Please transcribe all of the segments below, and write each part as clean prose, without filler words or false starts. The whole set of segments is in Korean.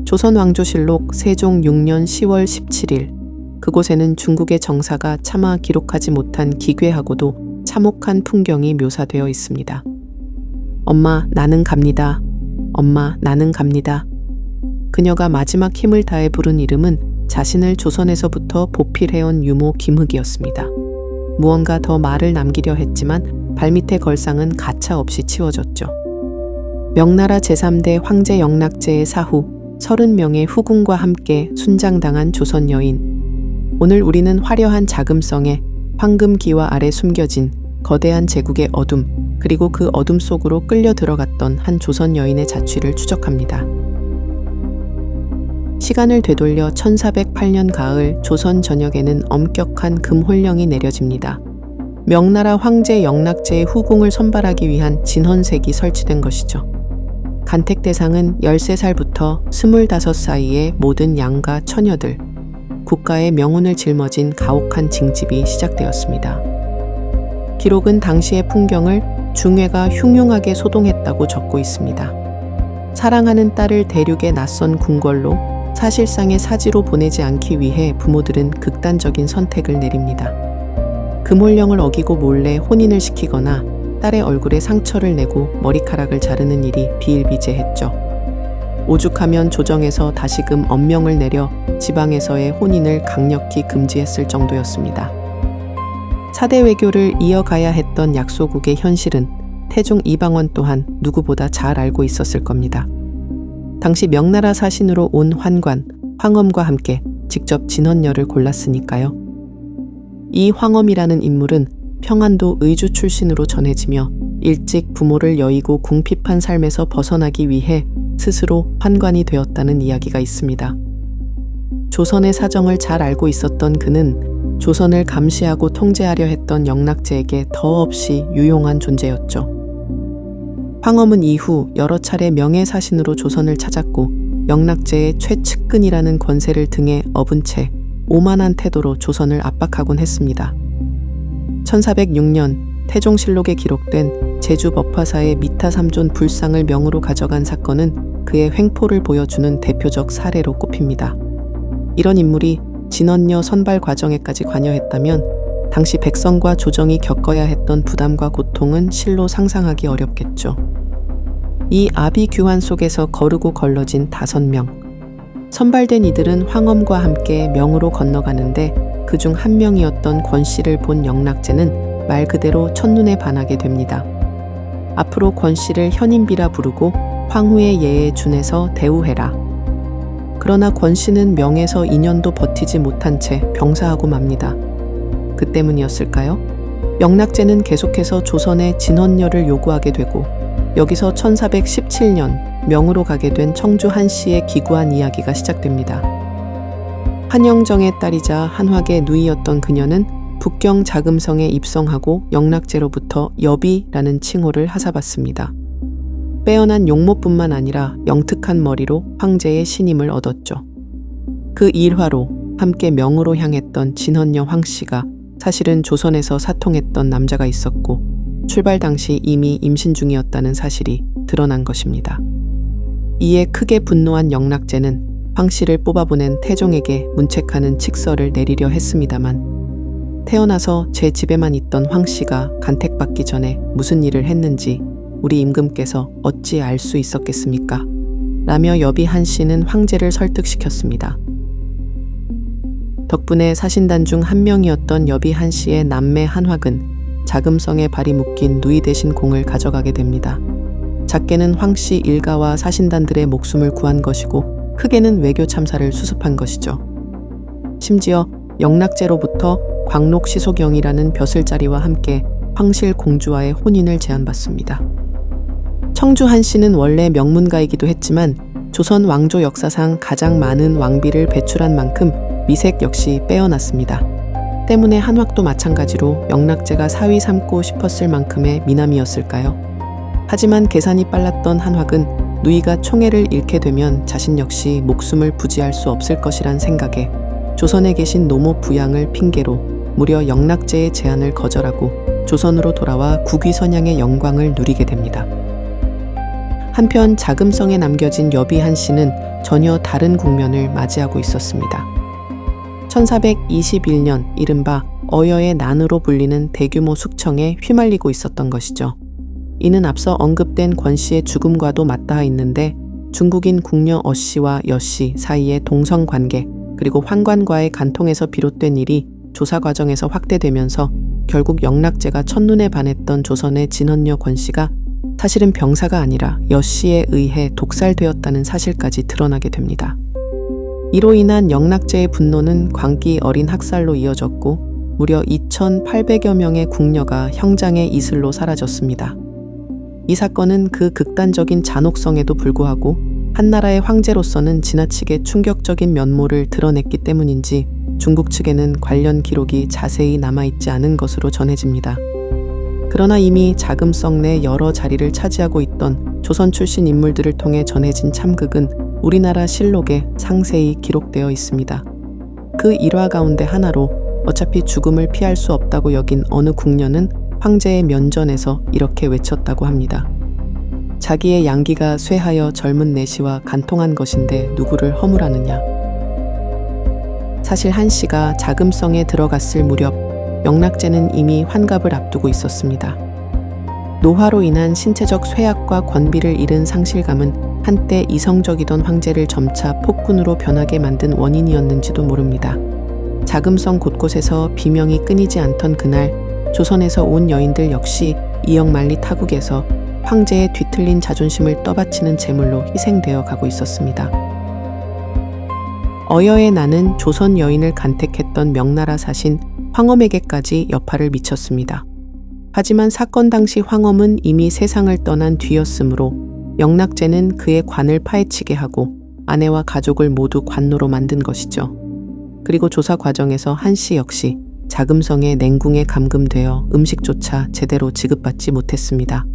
조선왕조실록 세종 6년 10월 17일 그곳에는 중국의 정사가 차마 기록하지 못한 기괴하고도 참혹한 풍경이 묘사되어 있습니다. 엄마, 나는 갑니다. 엄마, 나는 갑니다. 그녀가 마지막 힘을 다해 부른 이름은 자신을 조선에서부터 보필해온 유모 김흑이었습니다. 무언가 더 말을 남기려 했지만 발밑의 걸상은 가차없이 치워졌죠. 명나라 제3대 황제 영락제의 사후 30명의 후궁과 함께 순장당한 조선 여인. 오늘 우리는 화려한 자금성에 황금기와 아래 숨겨진 거대한 제국의 어둠, 그리고 그 어둠 속으로 끌려 들어갔던 한 조선 여인의 자취를 추적합니다. 시간을 되돌려 1408년 가을 조선 전역에는 엄격한 금홀령이 내려집니다. 명나라 황제 영락제의 후궁을 선발하기 위한 진헌색이 설치된 것이죠. 간택 대상은 13살부터 25 사이의 모든 양가 처녀들, 국가의 명운을 짊어진 가혹한 징집이 시작되었습니다. 기록은 당시의 풍경을 중회가 흉흉하게 소동했다고 적고 있습니다. 사랑하는 딸을 대륙의 낯선 궁궐로 사실상의 사지로 보내지 않기 위해 부모들은 극단적인 선택을 내립니다. 금홀령을 어기고 몰래 혼인을 시키거나 딸의 얼굴에 상처를 내고 머리카락을 자르는 일이 비일비재했죠. 오죽하면 조정에서 다시금 엄명을 내려 지방에서의 혼인을 강력히 금지했을 정도였습니다. 사대 외교를 이어가야 했던 약소국의 현실은 태종 이방원 또한 누구보다 잘 알고 있었을 겁니다. 당시 명나라 사신으로 온 환관, 황엄과 함께 직접 진헌녀를 골랐으니까요. 이 황엄이라는 인물은 평안도 의주 출신으로 전해지며 일찍 부모를 여의고 궁핍한 삶에서 벗어나기 위해 스스로 환관이 되었다는 이야기가 있습니다. 조선의 사정을 잘 알고 있었던 그는 조선을 감시하고 통제하려 했던 영락제에게 더없이 유용한 존재였죠. 황엄은 이후 여러 차례 명예사신으로 조선을 찾았고 영락제의 최측근이라는 권세를 등에 업은 채 오만한 태도로 조선을 압박하곤 했습니다. 1406년 태종실록에 기록된 제주 법화사의 미타 3존 불상을 명으로 가져간 사건은 그의 횡포를 보여주는 대표적 사례로 꼽힙니다. 이런 인물이 진헌녀 선발 과정에까지 관여했다면 당시 백성과 조정이 겪어야 했던 부담과 고통은 실로 상상하기 어렵겠죠. 이 아비규환 속에서 거르고 걸러진 5명. 선발된 이들은 황엄과 함께 명으로 건너가는데 그중 한 명이었던 권씨를 본 영락제는 말 그대로 첫눈에 반하게 됩니다. 앞으로 권씨를 현인비라 부르고 황후의 예에 준해서 대우해라. 그러나 권씨는 명에서 2년도 버티지 못한 채 병사하고 맙니다. 그 때문이었을까요? 영락제는 계속해서 조선의 진헌녀를 요구하게 되고 여기서 1417년 명으로 가게 된 청주 한씨의 기구한 이야기가 시작됩니다. 한영정의 딸이자 한화계 누이였던 그녀는 북경 자금성에 입성하고 영락제로부터 여비라는 칭호를 하사받습니다. 빼어난 용모뿐만 아니라 영특한 머리로 황제의 신임을 얻었죠. 그 일화로 함께 명으로 향했던 진헌녀 황씨가 사실은 조선에서 사통했던 남자가 있었고 출발 당시 이미 임신 중이었다는 사실이 드러난 것입니다. 이에 크게 분노한 영락제는 황씨를 뽑아보낸 태종에게 문책하는 칙서를 내리려 했습니다만 태어나서 제 집에만 있던 황씨가 간택받기 전에 무슨 일을 했는지 우리 임금께서 어찌 알 수 있었겠습니까? 라며 여비 한씨는 황제를 설득시켰습니다. 덕분에 사신단 중 한 명이었던 여비 한씨의 남매 한화근 자금성에 발이 묶인 누이 대신 공을 가져가게 됩니다. 작게는 황씨 일가와 사신단들의 목숨을 구한 것이고 크게는 외교 참사를 수습한 것이죠. 심지어 영락제로부터 광록시소경이라는 벼슬자리와 함께 황실 공주와의 혼인을 제안받습니다. 청주 한씨는 원래 명문가이기도 했지만 조선 왕조 역사상 가장 많은 왕비를 배출한 만큼 미색 역시 빼어났습니다. 때문에 한왁도 마찬가지로 영락제가 사위 삼고 싶었을 만큼의 미남이었을까요? 하지만 계산이 빨랐던 한왁은 누이가 총애를 잃게 되면 자신 역시 목숨을 부지할 수 없을 것이란 생각에 조선에 계신 노모 부양을 핑계로 무려 영락제의 제안을 거절하고 조선으로 돌아와 국위선양의 영광을 누리게 됩니다. 한편 자금성에 남겨진 여비 한 씨는 전혀 다른 국면을 맞이하고 있었습니다. 1421년 이른바 어여의 난으로 불리는 대규모 숙청에 휘말리고 있었던 것이죠. 이는 앞서 언급된 권 씨의 죽음과도 맞닿아 있는데 중국인 궁녀 어 씨와 여 씨 사이의 동성 관계 그리고 환관과의 간통에서 비롯된 일이 조사 과정에서 확대되면서 결국 영락제가 첫눈에 반했던 조선의 진언녀 권 씨가 사실은 병사가 아니라 여 씨에 의해 독살되었다는 사실까지 드러나게 됩니다. 이로 인한 영락제의 분노는 광기 어린 학살로 이어졌고 무려 2,800여 명의 궁녀가 형장의 이슬로 사라졌습니다. 이 사건은 그 극단적인 잔혹성에도 불구하고 한나라의 황제로서는 지나치게 충격적인 면모를 드러냈기 때문인지 중국 측에는 관련 기록이 자세히 남아있지 않은 것으로 전해집니다. 그러나 이미 자금성 내 여러 자리를 차지하고 있던 조선 출신 인물들을 통해 전해진 참극은 우리나라 실록에 상세히 기록되어 있습니다. 그 일화 가운데 하나로 어차피 죽음을 피할 수 없다고 여긴 어느 궁녀는 황제의 면전에서 이렇게 외쳤다고 합니다. 자기의 양기가 쇠하여 젊은 내시와 간통한 것인데 누구를 허물하느냐. 사실 한 씨가 자금성에 들어갔을 무렵 영락제는 이미 환갑을 앞두고 있었습니다. 노화로 인한 신체적 쇠약과 권비를 잃은 상실감은 한때 이성적이던 황제를 점차 폭군으로 변하게 만든 원인이었는지도 모릅니다. 자금성 곳곳에서 비명이 끊이지 않던 그날 조선에서 온 여인들 역시 이역만리 타국에서 황제의 뒤틀린 자존심을 떠받치는 제물로 희생되어 가고 있었습니다. 어여의 난은 조선 여인을 간택했던 명나라 사신 황엄에게까지 여파를 미쳤습니다. 하지만 사건 당시 황엄은 이미 세상을 떠난 뒤였으므로 영락제는 그의 관을 파헤치게 하고 아내와 가족을 모두 관노로 만든 것이죠. 그리고 조사 과정에서 한 씨 역시 자금성의 냉궁에 감금되어 음식조차 제대로 지급받지 못했습니다.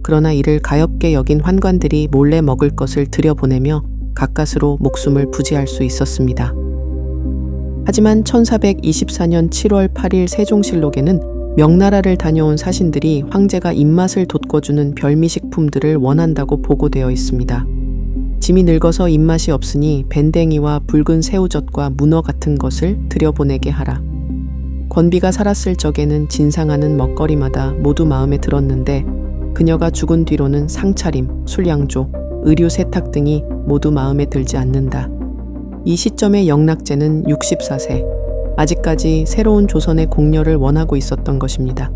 그러나 이를 가엾게 여긴 환관들이 몰래 먹을 것을 들여보내며 가까스로 목숨을 부지할 수 있었습니다. 하지만 1424년 7월 8일 세종실록에는 명나라를 다녀온 사신들이 황제가 입맛을 돋궈주는 별미식품들을 원한다고 보고되어 있습니다. 짐이 늙어서 입맛이 없으니 밴댕이와 붉은 새우젓과 문어 같은 것을 들여보내게 하라. 권비가 살았을 적에는 진상하는 먹거리마다 모두 마음에 들었는데 그녀가 죽은 뒤로는 상차림, 술양조, 의류 세탁 등이 모두 마음에 들지 않는다. 이 시점에 영락제는 64세, 아직까지 새로운 조선의 공녀를 원하고 있었던 것입니다.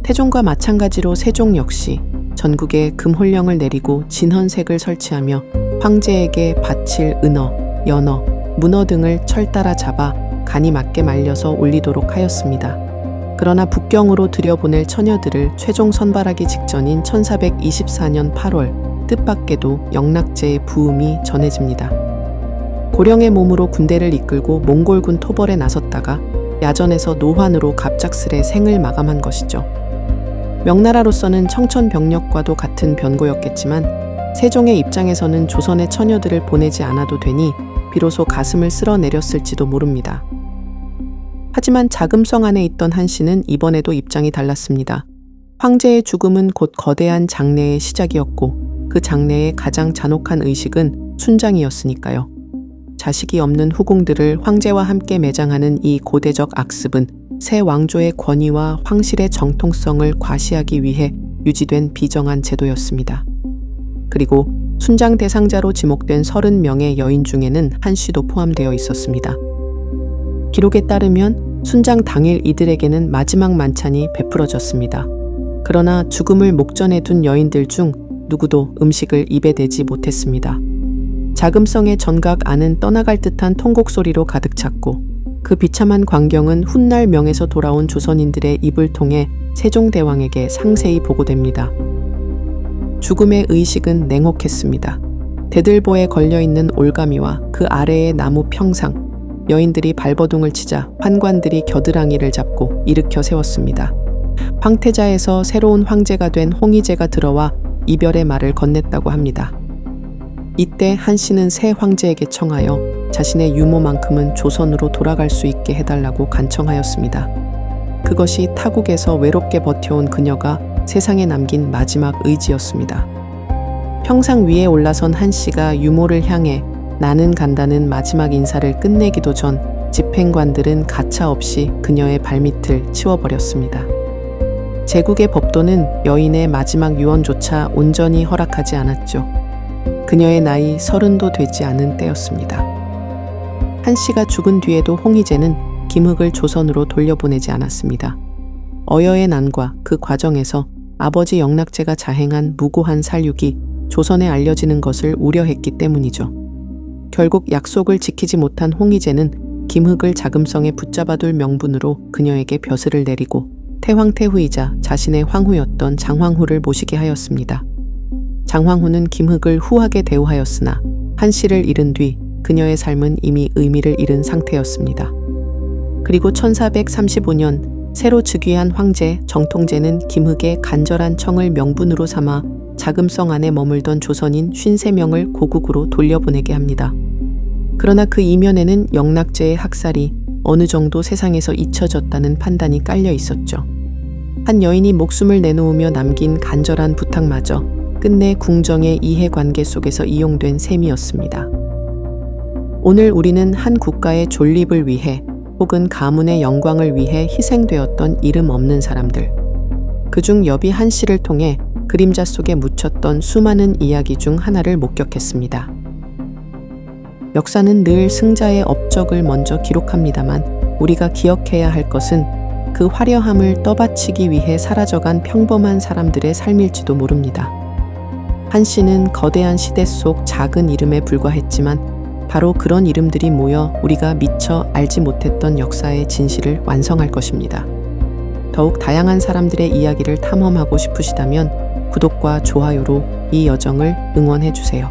태종과 마찬가지로 세종 역시 전국에 금홀령을 내리고 진헌색을 설치하며 황제에게 바칠 은어, 연어, 문어 등을 철 따라 잡아 간이 맞게 말려서 올리도록 하였습니다. 그러나 북경으로 들여보낼 처녀들을 최종 선발하기 직전인 1424년 8월 뜻밖에도 영락제의 부음이 전해집니다. 고령의 몸으로 군대를 이끌고 몽골군 토벌에 나섰다가 야전에서 노환으로 갑작스레 생을 마감한 것이죠. 명나라로서는 청천벽력과도 같은 변고였겠지만 세종의 입장에서는 조선의 처녀들을 보내지 않아도 되니 비로소 가슴을 쓸어내렸을지도 모릅니다. 하지만 자금성 안에 있던 한 씨는 이번에도 입장이 달랐습니다. 황제의 죽음은 곧 거대한 장례의 시작이었고 그 장례의 가장 잔혹한 의식은 순장이었으니까요. 자식이 없는 후궁들을 황제와 함께 매장하는 이 고대적 악습은 새 왕조의 권위와 황실의 정통성을 과시하기 위해 유지된 비정한 제도였습니다. 그리고 순장 대상자로 지목된 30명의 여인 중에는 한 씨도 포함되어 있었습니다. 기록에 따르면 순장 당일 이들에게는 마지막 만찬이 베풀어졌습니다. 그러나 죽음을 목전에 둔 여인들 중 누구도 음식을 입에 대지 못했습니다. 자금성의 전각 안은 떠나갈 듯한 통곡 소리로 가득 찼고 그 비참한 광경은 훗날 명에서 돌아온 조선인들의 입을 통해 세종대왕에게 상세히 보고됩니다. 죽음의 의식은 냉혹했습니다. 대들보에 걸려있는 올가미와 그 아래의 나무 평상, 여인들이 발버둥을 치자 환관들이 겨드랑이를 잡고 일으켜 세웠습니다. 황태자에서 새로운 황제가 된 홍희제가 들어와 이별의 말을 건넸다고 합니다. 이때 한 씨는 새 황제에게 청하여 자신의 유모만큼은 조선으로 돌아갈 수 있게 해달라고 간청하였습니다. 그것이 타국에서 외롭게 버텨온 그녀가 세상에 남긴 마지막 의지였습니다. 평상 위에 올라선 한 씨가 유모를 향해 나는 간다는 마지막 인사를 끝내기도 전 집행관들은 가차없이 그녀의 발밑을 치워버렸습니다. 제국의 법도는 여인의 마지막 유언조차 온전히 허락하지 않았죠. 그녀의 나이 30도 되지 않은 때였습니다. 한 씨가 죽은 뒤에도 홍희제는 김흑을 조선으로 돌려보내지 않았습니다. 어여의 난과 그 과정에서 아버지 영락제가 자행한 무고한 살육이 조선에 알려지는 것을 우려했기 때문이죠. 결국 약속을 지키지 못한 홍희제는 김흑을 자금성에 붙잡아둘 명분으로 그녀에게 벼슬을 내리고 태황태후이자 자신의 황후였던 장황후를 모시게 하였습니다. 장황후는 김흑을 후하게 대우하였으나 한 씨를 잃은 뒤 그녀의 삶은 이미 의미를 잃은 상태였습니다. 그리고 1435년 새로 즉위한 황제 정통제는 김흑의 간절한 청을 명분으로 삼아 자금성 안에 머물던 조선인 53명을 고국으로 돌려보내게 합니다. 그러나 그 이면에는 영락제의 학살이 어느 정도 세상에서 잊혀졌다는 판단이 깔려 있었죠. 한 여인이 목숨을 내놓으며 남긴 간절한 부탁마저 끝내 궁정의 이해관계 속에서 이용된 셈이었습니다. 오늘 우리는 한 국가의 존립을 위해 혹은 가문의 영광을 위해 희생되었던 이름 없는 사람들, 그중 여비 한 씨를 통해 그림자 속에 묻혔던 수많은 이야기 중 하나를 목격했습니다. 역사는 늘 승자의 업적을 먼저 기록합니다만 우리가 기억해야 할 것은 그 화려함을 떠받치기 위해 사라져간 평범한 사람들의 삶일지도 모릅니다. 한 씨는 거대한 시대 속 작은 이름에 불과했지만 바로 그런 이름들이 모여 우리가 미처 알지 못했던 역사의 진실을 완성할 것입니다. 더욱 다양한 사람들의 이야기를 탐험하고 싶으시다면 구독과 좋아요로 이 여정을 응원해 주세요.